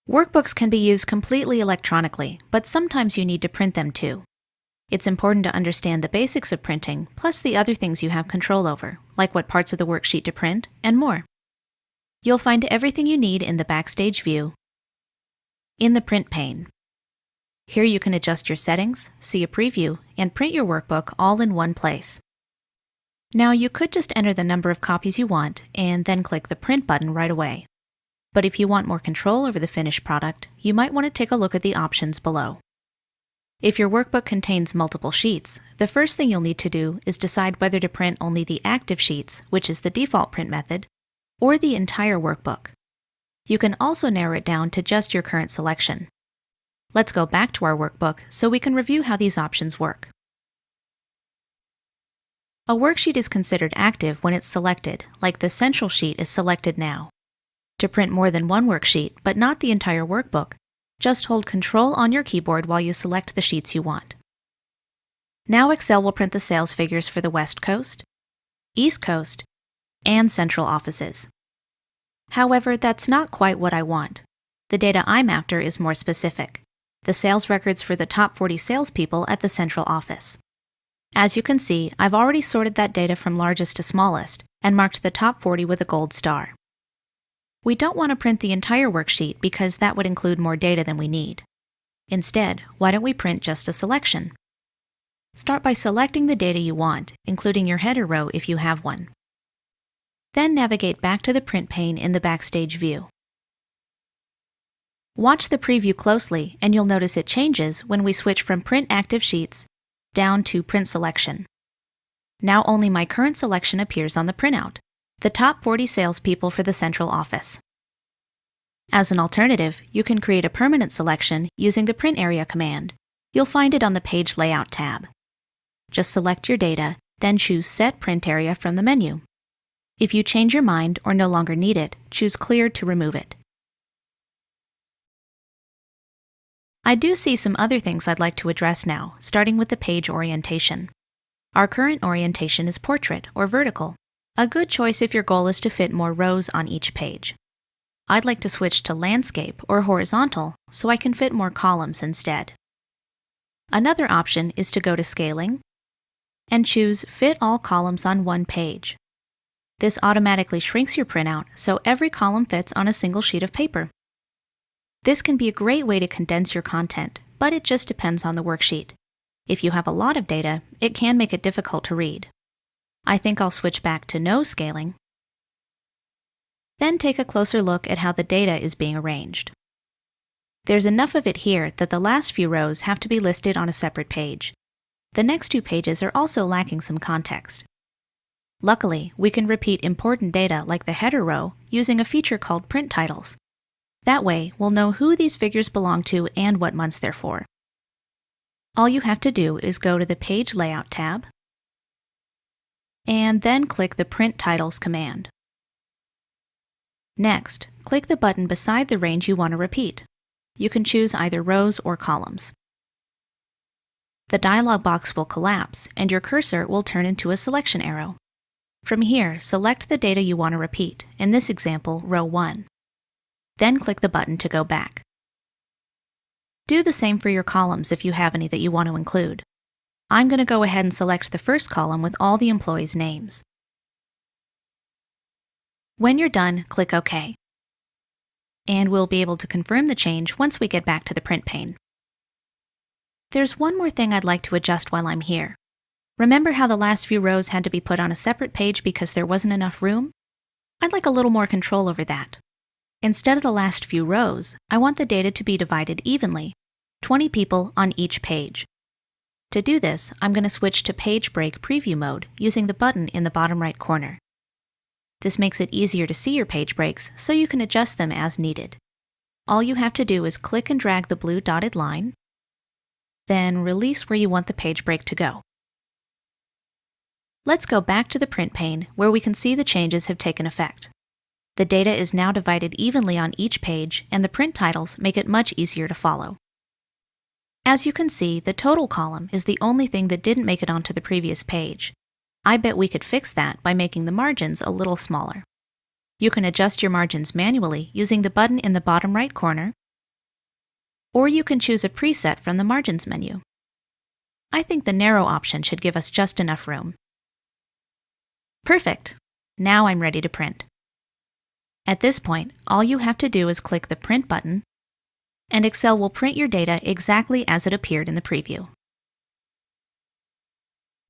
Workbooks can be used completely electronically, but sometimes you need to print them too. It's important to understand the basics of printing, plus the other things you have control over, like what parts of the worksheet to print, and more. You'll find everything you need in the Backstage view, in the Print pane. Here you can adjust your settings, see a preview, and print your workbook all in one place. Now you could just enter the number of copies you want and then click the Print button right away. But if you want more control over the finished product, you might want to take a look at the options below. If your workbook contains multiple sheets, the first thing you'll need to do is decide whether to print only the active sheets, which is the default print method, or the entire workbook. You can also narrow it down to just your current selection. Let's go back to our workbook so we can review how these options work. A worksheet is considered active when it's selected, like the central sheet is selected now. To print more than one worksheet, but not the entire workbook, just hold Control on your keyboard while you select the sheets you want. Now Excel will print the sales figures for the West Coast, East Coast, and Central offices. However, that's not quite what I want. The data I'm after is more specific: the sales records for the top 40 salespeople at the Central office. As you can see, I've already sorted that data from largest to smallest and marked the top 40 with a gold star. We don't want to print the entire worksheet because that would include more data than we need. Instead, why don't we print just a selection? Start by selecting the data you want, including your header row if you have one. Then navigate back to the Print pane in the Backstage view. Watch the preview closely and you'll notice it changes when we switch from Print Active Sheets down to Print Selection. Now only my current selection appears on the printout: the top 40 salespeople for the Central office. As an alternative, you can create a permanent selection using the Print Area command. You'll find it on the Page Layout tab. Just select your data, then choose Set Print Area from the menu. If you change your mind or no longer need it, choose Clear to remove it. I do see some other things I'd like to address now, starting with the page orientation. Our current orientation is portrait or vertical, a good choice if your goal is to fit more rows on each page. I'd like to switch to landscape or horizontal so I can fit more columns instead. Another option is to go to Scaling and choose Fit All Columns on One Page. This automatically shrinks your printout so every column fits on a single sheet of paper. This can be a great way to condense your content, but it just depends on the worksheet. If you have a lot of data, it can make it difficult to read. I think I'll switch back to no scaling. Then take a closer look at how the data is being arranged. There's enough of it here that the last few rows have to be listed on a separate page. The next two pages are also lacking some context. Luckily, we can repeat important data like the header row using a feature called Print Titles. That way, we'll know who these figures belong to and what months they're for. All you have to do is go to the Page Layout tab, and then click the Print Titles command. Next, click the button beside the range you want to repeat. You can choose either rows or columns. The dialog box will collapse, and your cursor will turn into a selection arrow. From here, select the data you want to repeat, in this example, row 1. Then click the button to go back. Do the same for your columns if you have any that you want to include. I'm going to go ahead and select the first column with all the employees' names. When you're done, click OK. And we'll be able to confirm the change once we get back to the Print pane. There's one more thing I'd like to adjust while I'm here. Remember how the last few rows had to be put on a separate page because there wasn't enough room? I'd like a little more control over that. Instead of the last few rows, I want the data to be divided evenly, 20 people on each page. To do this, I'm going to switch to Page Break Preview mode using the button in the bottom right corner. This makes it easier to see your page breaks so you can adjust them as needed. All you have to do is click and drag the blue dotted line, then release where you want the page break to go. Let's go back to the Print pane where we can see the changes have taken effect. The data is now divided evenly on each page, and the print titles make it much easier to follow. As you can see, the total column is the only thing that didn't make it onto the previous page. I bet we could fix that by making the margins a little smaller. You can adjust your margins manually using the button in the bottom right corner, or you can choose a preset from the Margins menu. I think the narrow option should give us just enough room. Perfect! Now I'm ready to print. At this point, all you have to do is click the Print button, and Excel will print your data exactly as it appeared in the preview.